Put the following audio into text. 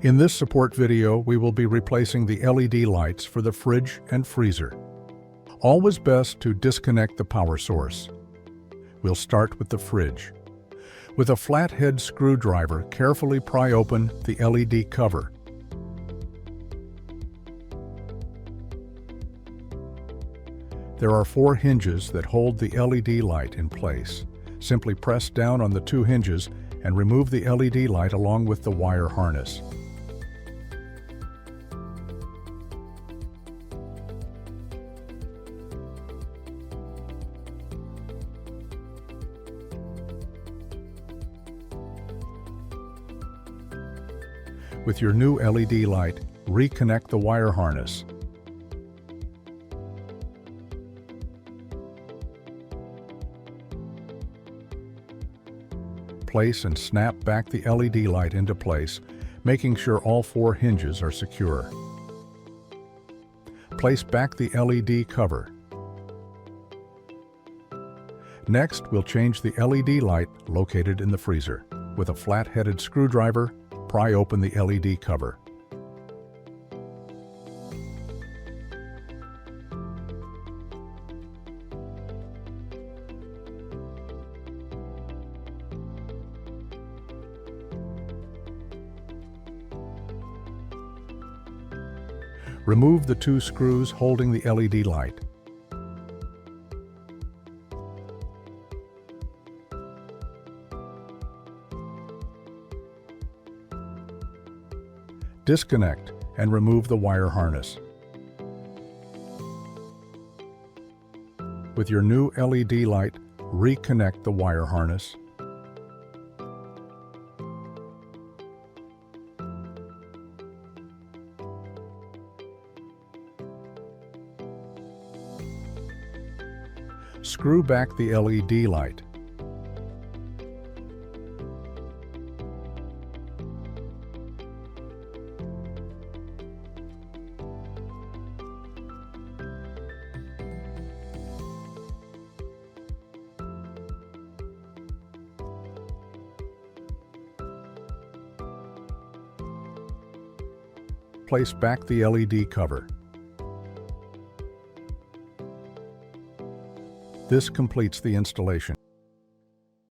In this support video, we will be replacing the LED lights for the fridge and freezer. Always best to disconnect the power source. We'll start with the fridge. With a flathead screwdriver, carefully pry open the LED cover. There are 4 hinges that hold the LED light in place. Simply press down on the 2 hinges and remove the LED light along with the wire harness. With your new LED light, reconnect the wire harness. Place and snap back the LED light into place, making sure all 4 hinges are secure. Place back the LED cover. Next, we'll change the LED light located in the freezer. With a flat-headed screwdriver, pry open the LED cover. Remove the 2 screws holding the LED light. Disconnect and remove the wire harness. With your new LED light, reconnect the wire harness. Screw back the LED light. Place back the LED cover. This completes the installation.